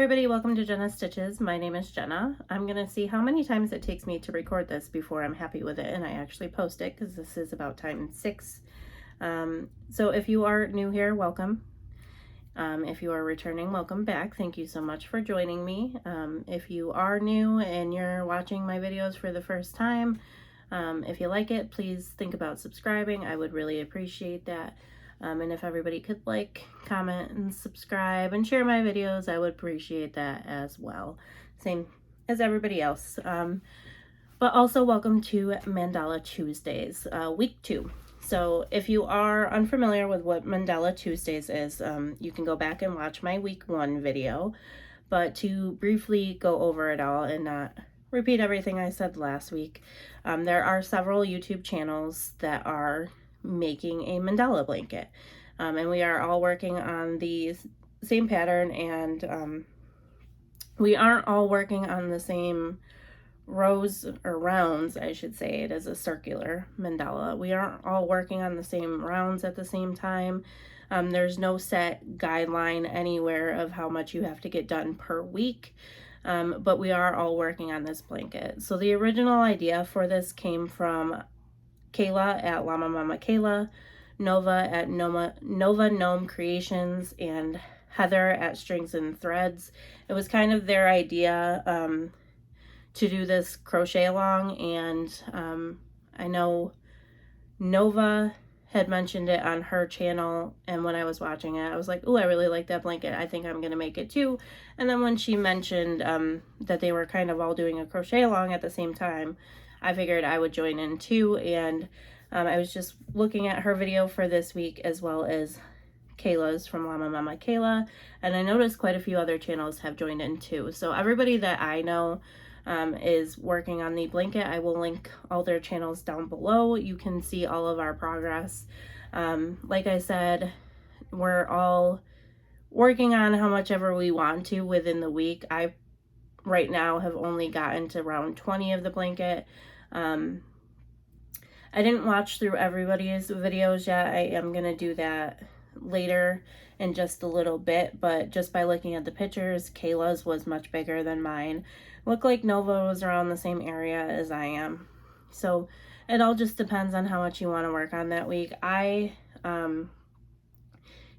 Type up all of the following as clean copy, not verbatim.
everybody, welcome to Jenna Stitches. My name is Jenna. I'm going to see how many times it takes me to record this before I'm happy with it and I actually post it, because this is about time 6. So if you are new here, welcome. If you are returning, welcome back. Thank you so much for joining me. If you are new and you're watching my videos for the first time, if you like it, please think about subscribing. I would really appreciate that. And if everybody could like, comment, and subscribe and share my videos, I would appreciate that as well. Same as everybody else. But also welcome to Mandala Tuesdays, week 2. So if you are unfamiliar with what Mandala Tuesdays is, you can go back and watch my week 1 video. But to briefly go over it all and not repeat everything I said last week, there are several YouTube channels that are making a mandala blanket, and we are all working on the same pattern, and we aren't all working on the same rows or rounds, I should say. It is a circular mandala. We aren't all working on the same rounds at the same time. There's no set guideline anywhere of how much you have to get done per week, but we are all working on this blanket. So the original idea for this came from Kayla at Llama Mama Kayla, Nova at Nova Gnome Creations, and Heather at Strings and Threads. It was kind of their idea to do this crochet along, and I know Nova had mentioned it on her channel, and when I was watching it, I was like, oh, I really like that blanket. I think I'm going to make it too. And then when she mentioned that they were kind of all doing a crochet along at the same time, I figured I would join in too, and I was just looking at her video for this week as well as Kayla's from Llama Mama Kayla, and I noticed quite a few other channels have joined in too. So everybody that I know is working on the blanket. I will link all their channels down below. You can see all of our progress. Like I said, we're all working on how much ever we want to within the week. I right now have only gotten to round 20 of the blanket. I didn't watch through everybody's videos yet. I am going to do that later in just a little bit, but just by looking at the pictures, Kayla's was much bigger than mine. Looked like Nova was around the same area as I am. So it all just depends on how much you want to work on that week. I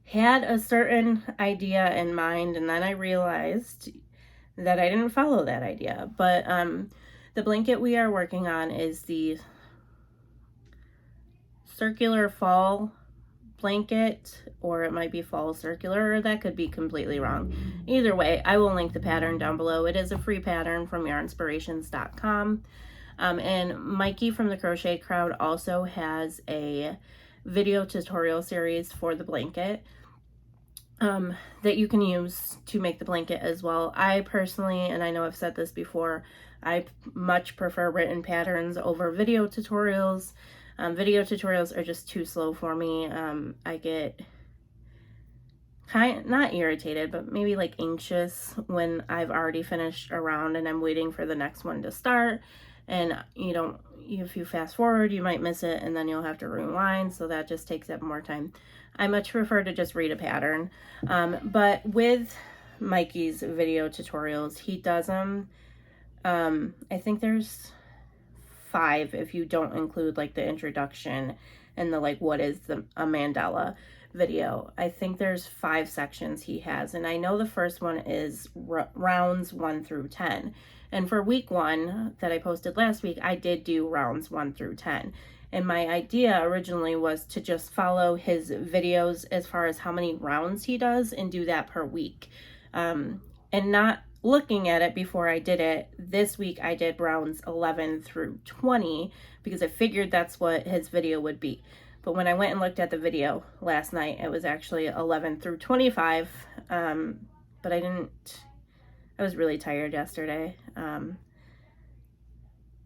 had a certain idea in mind, and then I realized that I didn't follow that idea. But the blanket we are working on is the circular fall blanket, or it might be fall circular, or that could be completely wrong. Either way, I will link the pattern down below. It is a free pattern from yarnspirations.com. And Mikey from the Crochet Crowd also has a video tutorial series for the blanket that you can use to make the blanket as well. I personally, and I know I've said this before, I much prefer written patterns over video tutorials. Video tutorials are just too slow for me. I get not irritated, but maybe like anxious when I've already finished a round and I'm waiting for the next one to start. And if you fast forward, you might miss it, and then you'll have to rewind. So that just takes up more time. I much prefer to just read a pattern. But with Mikey's video tutorials, he does them. I think there's 5 if you don't include like the introduction and the like what is a mandala video. I think there's 5 sections he has, and I know the first one is rounds 1 through 10. And for week 1 that I posted last week, I did do rounds 1 through 10. And my idea originally was to just follow his videos as far as how many rounds he does and do that per week. And not looking at it before I did it. This week I did rounds 11 through 20 because I figured that's what his video would be. But when I went and looked at the video last night, it was actually 11 through 25. But I was really tired yesterday.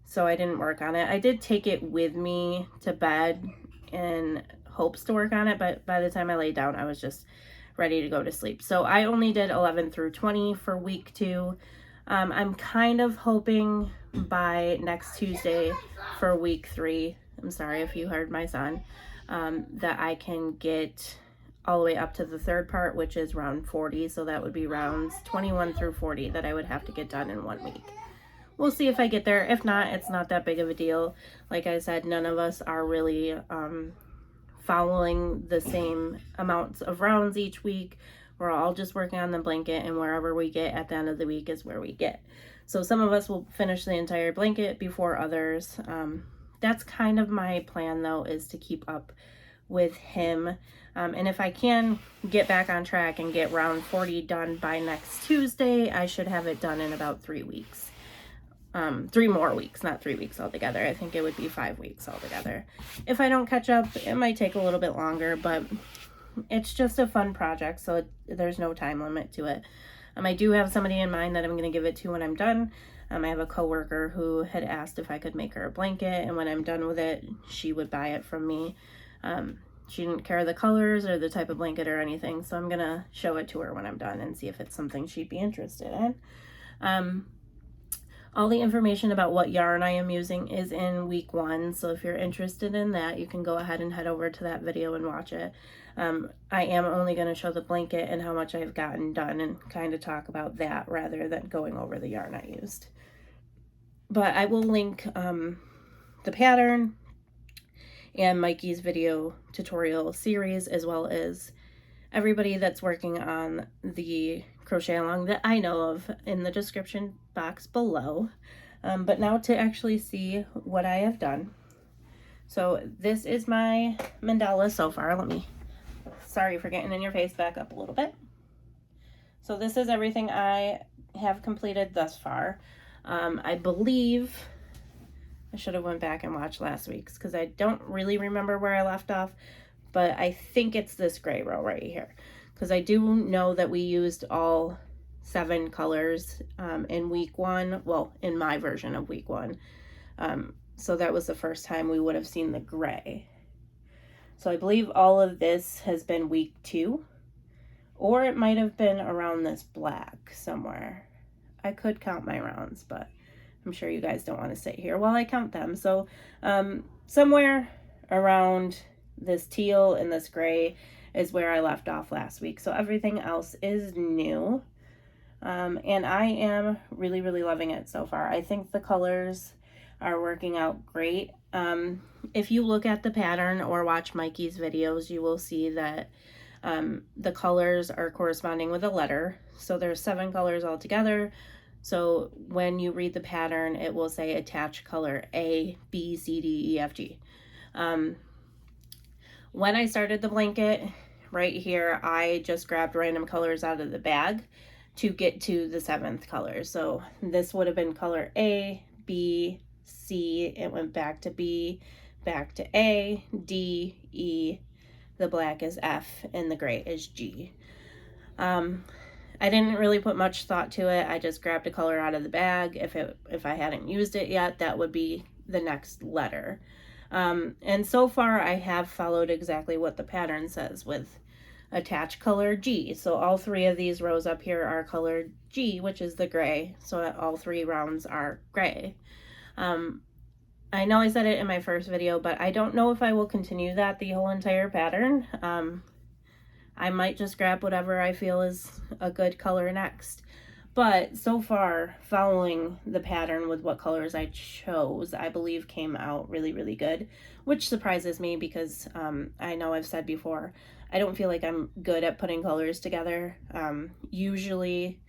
So I didn't work on it. I did take it with me to bed in hopes to work on it, but by the time I laid down, I was just ready to go to sleep. So I only did 11 through 20 for week 2. I'm kind of hoping by next Tuesday for week 3, I'm sorry if you heard my son, that I can get all the way up to the third part, which is round 40. So that would be rounds 21 through 40 that I would have to get done in 1 week. We'll see if I get there. If not, it's not that big of a deal. Like I said, none of us are really following the same amounts of rounds each week. We're all just working on the blanket, and wherever we get at the end of the week is where we get. So some of us will finish the entire blanket before others. That's kind of my plan, though, is to keep up with him. And if I can get back on track and get round 40 done by next Tuesday, I should have it done in about 3 weeks. 3 more weeks, not 3 weeks altogether. I think it would be 5 weeks altogether. If I don't catch up, it might take a little bit longer, but it's just a fun project, so there's no time limit to it. I do have somebody in mind that I'm going to give it to when I'm done. I have a coworker who had asked if I could make her a blanket, and when I'm done with it, she would buy it from me. She didn't care the colors or the type of blanket or anything, so I'm going to show it to her when I'm done and see if it's something she'd be interested in. All the information about what yarn I am using is in week 1, so if you're interested in that, you can go ahead and head over to that video and watch it. I am only going to show the blanket and how much I've gotten done and kind of talk about that rather than going over the yarn I used. But I will link the pattern and Mikey's video tutorial series, as well as everybody that's working on the crochet along that I know of, in the description box below. But now to actually see what I have done. So this is my mandala so far. Sorry for getting in your face, back up a little bit. So this is everything I have completed thus far. I believe I should have went back and watched last week's because I don't really remember where I left off, but I think it's this gray row right here, because I do know that we used all 7 colors in week 1, well, in my version of week 1. So that was the first time we would have seen the gray. So I believe all of this has been week 2, or it might have been around this black somewhere. I could count my rounds, but I'm sure you guys don't want to sit here while I count them. So somewhere around this teal and this gray is where I left off last week. So everything else is new. And I am really, really loving it so far. I think the colors are working out great. If you look at the pattern or watch Mikey's videos, you will see that the colors are corresponding with a letter. So there's 7 colors altogether. So when you read the pattern, it will say attach color A, B, C, D, E, F, G. When I started the blanket, right here, I just grabbed random colors out of the bag to get to the 7th color. So this would have been color A, B, C, it went back to B, back to A, D, E, the black is F, and the gray is G. I didn't really put much thought to it. I just grabbed a color out of the bag. If I hadn't used it yet, that would be the next letter. And so far I have followed exactly what the pattern says with attach color G. So all 3 of these rows up here are colored G, which is the gray. So all 3 rounds are gray. I know I said it in my first video, but I don't know if I will continue that the whole entire pattern. I might just grab whatever I feel is a good color next. But so far, following the pattern with what colors I chose, I believe came out really, really good, which surprises me because I know I've said before, I don't feel like I'm good at putting colors together. Usually,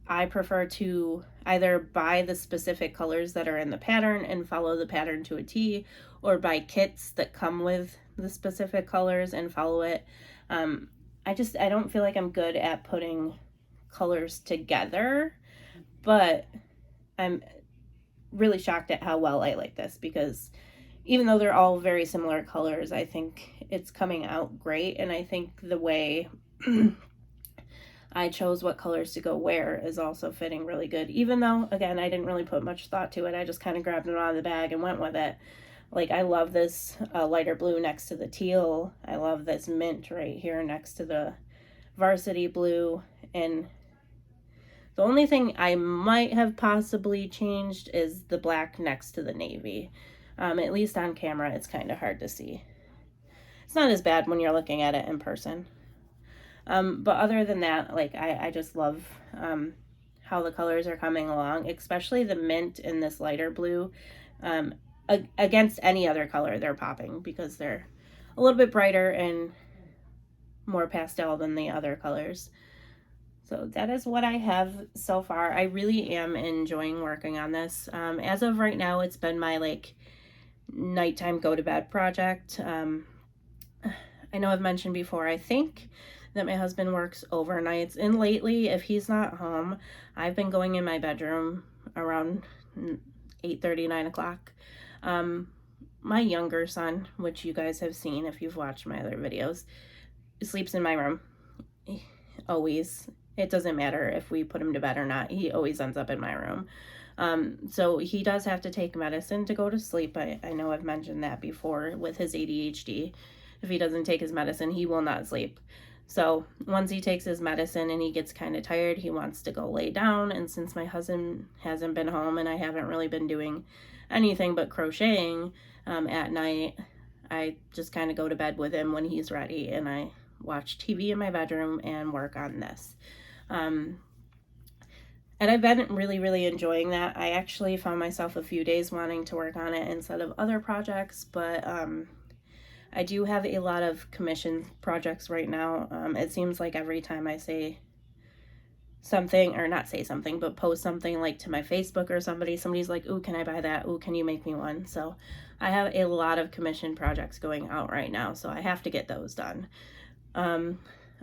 I prefer to either buy the specific colors that are in the pattern and follow the pattern to a T, or buy kits that come with the specific colors and follow it. I don't feel like I'm good at putting colors together, but I'm really shocked at how well I like this, because even though they're all very similar colors, I think it's coming out great. And I think the way I chose what colors to go where is also fitting really good, even though, again, I didn't really put much thought to it. I just kind of grabbed it out of the bag and went with it. Like, I love this lighter blue next to the teal. I love this mint right here next to the varsity blue. And the only thing I might have possibly changed is the black next to the navy. At least on camera, it's kind of hard to see. It's not as bad when you're looking at it in person. But other than that, like I just love how the colors are coming along, especially the mint and this lighter blue. Against any other color, they're popping because they're a little bit brighter and more pastel than the other colors. So that is what I have so far. I really am enjoying working on this. As of right now, it's been my like nighttime go to bed project. I know I've mentioned before, I think that my husband works overnights, and lately, if he's not home, I've been going in my bedroom around 8:30, 9 o'clock. My younger son, which you guys have seen if you've watched my other videos, sleeps in my room. Always. It doesn't matter if we put him to bed or not. He always ends up in my room. So he does have to take medicine to go to sleep. I know I've mentioned that before with his ADHD. If he doesn't take his medicine, he will not sleep. So once he takes his medicine and he gets kind of tired, he wants to go lay down. And since my husband hasn't been home and I haven't really been doing anything but crocheting at night, I just kind of go to bed with him when he's ready, and I watch TV in my bedroom and work on this. And I've been really, really enjoying that. I actually found myself a few days wanting to work on it instead of other projects, but I do have a lot of commission projects right now. It seems like every time I say something, or not say something, but post something like to my Facebook or somebody's like, ooh, can I buy that? Ooh, can you make me one? So I have a lot of commission projects going out right now, so I have to get those done.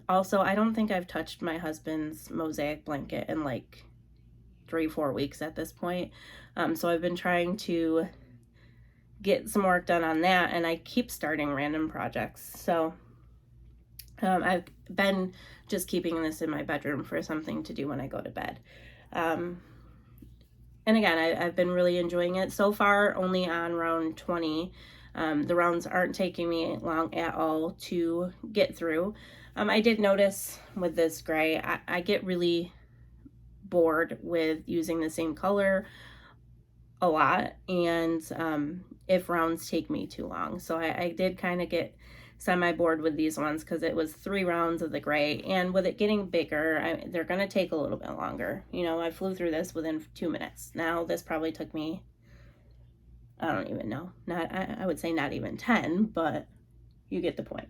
Also, I don't think I've touched my husband's mosaic blanket in like 3-4 weeks at this point. So I've been trying to get some work done on that, and I keep starting random projects. So I've been just keeping this in my bedroom for something to do when I go to bed. And again, I've been really enjoying it. So far, only on round 20. The rounds aren't taking me long at all to get through. I did notice with this gray, I get really bored with using the same color a lot, and if rounds take me too long. So I did kind of get semi-bored with these ones because it was 3 rounds of the gray, and with it getting bigger, they're going to take a little bit longer. You know, I flew through this within 2 minutes. Now this probably took me, I don't even know, I would say not even 10, but you get the point.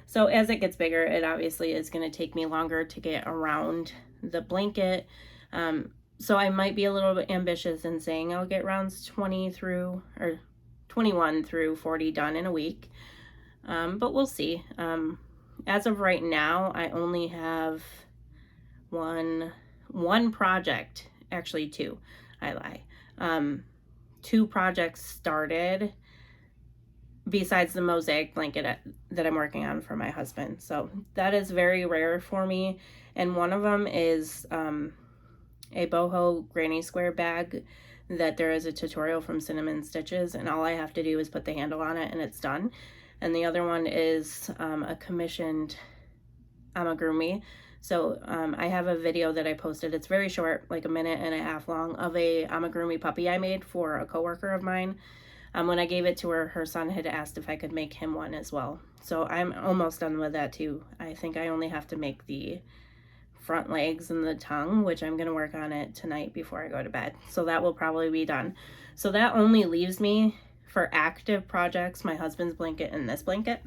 So as it gets bigger, it obviously is going to take me longer to get around the blanket. So I might be a little bit ambitious in saying I'll get rounds 21 through 40 done in a week. But we'll see. As of right now, I only have one project, actually 2, I lie. 2 projects started besides the mosaic blanket that I'm working on for my husband. So that is very rare for me. And one of them is a boho granny square bag that there is a tutorial from Cinnamon Stitches, and all I have to do is put the handle on it and it's done. And the other one is a commissioned amigurumi. So I have a video that I posted. It's very short, like 1.5 minutes long, of a amigurumi puppy I made for a coworker of mine. When I gave it to her, her son had asked if I could make him one as well. So I'm almost done with that too. I think I only have to make the front legs and the tongue, which I'm going to work on it tonight before I go to bed. So that will probably be done. So that only leaves me for active projects, my husband's blanket and this blanket.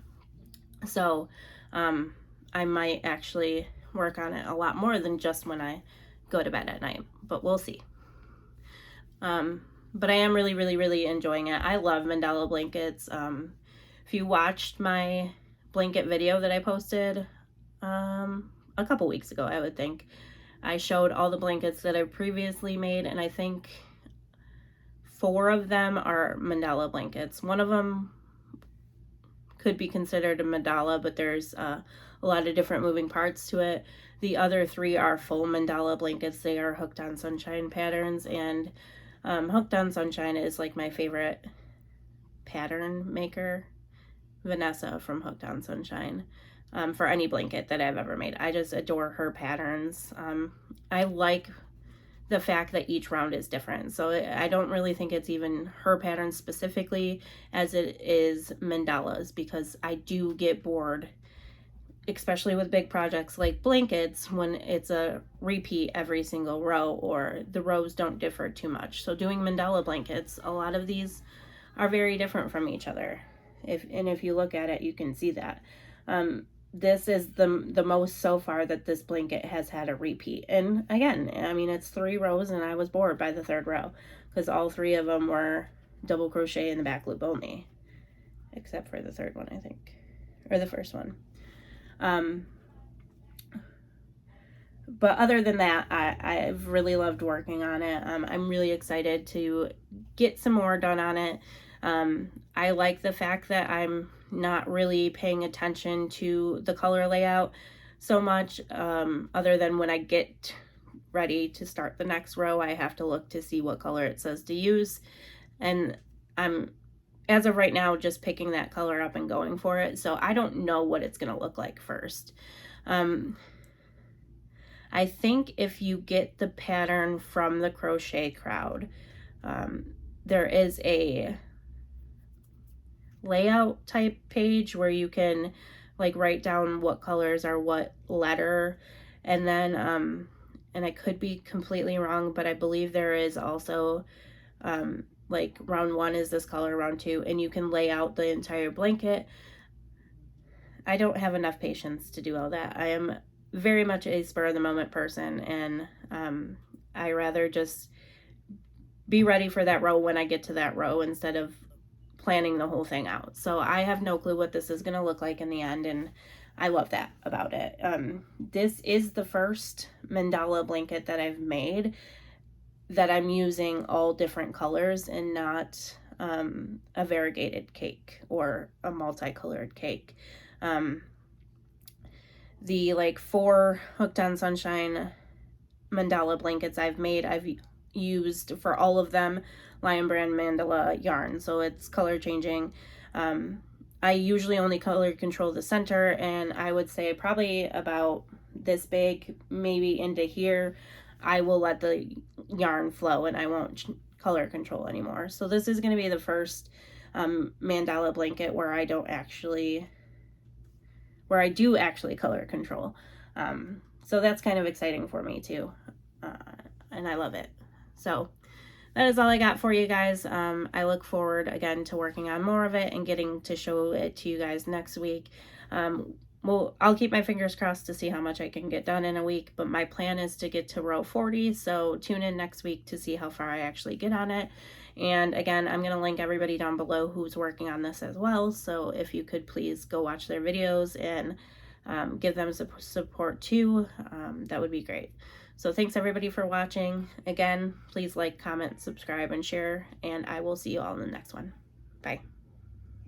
So I might actually work on it a lot more than just when I go to bed at night, but we'll see. But I am really, really, really enjoying it. I love mandala blankets. If you watched my blanket video that I posted a couple weeks ago, I would think, I showed all the blankets that I've previously made, and I think 4 of them are mandala blankets. One of them could be considered a mandala, but there's a lot of different moving parts to it. The other 3 are full mandala blankets. They are Hooked on Sunshine patterns, and Hooked on Sunshine is like my favorite pattern maker, Vanessa from Hooked on Sunshine, for any blanket that I've ever made. I just adore her patterns. I like the fact that each round is different. So I don't really think it's even her pattern specifically as it is mandalas, because I do get bored especially with big projects like blankets, when it's a repeat every single row or the rows don't differ too much. So doing mandala blankets, a lot of these are very different from each other. If you look at it, you can see that. This is the most so far that this blanket has had a repeat. And again, I mean, it's 3 rows and I was bored by the 3rd row because all 3 of them were double crochet in the back loop only, except for the 3rd one, I think, or the 1st one. But other than that, I've really loved working on it. I'm really excited to get some more done on it. I like the fact that I'm not really paying attention to the color layout so much, other than when I get ready to start the next row, I have to look to see what color it says to use. And I'm, as of right now, just picking that color up and going for it. So I don't know what it's going to look like first. I think if you get the pattern from the Crochet Crowd, there is a layout type page where you can like write down what colors are what letter, and then and I could be completely wrong, but I believe there is also like round 1 is this color, round 2, and you can lay out the entire blanket. I don't have enough patience to do all that. I am very much a spur of the moment person, and I rather just be ready for that row when I get to that row instead of planning the whole thing out. So I have no clue what this is going to look like in the end, and I love that about it. This is the first mandala blanket that I've made that I'm using all different colors and not a variegated cake or a multicolored cake. The like 4 Hooked on Sunshine mandala blankets I've made, I've used for all of them Lion Brand mandala yarn, so it's color changing. I usually only color control the center, and I would say probably about this big, maybe into here, I will let the yarn flow and I won't color control anymore. So this is going to be the first mandala blanket where I do actually color control. So that's kind of exciting for me too, and I love it. So that is all I got for you guys. I look forward again to working on more of it and getting to show it to you guys next week. Well, I'll keep my fingers crossed to see how much I can get done in a week, but my plan is to get to row 40, so tune in next week to see how far I actually get on it. And again, I'm going to link everybody down below who's working on this as well, so if you could please go watch their videos and give them support too, that would be great. So thanks everybody for watching. Again, please like, comment, subscribe, and share, and I will see you all in the next one. Bye.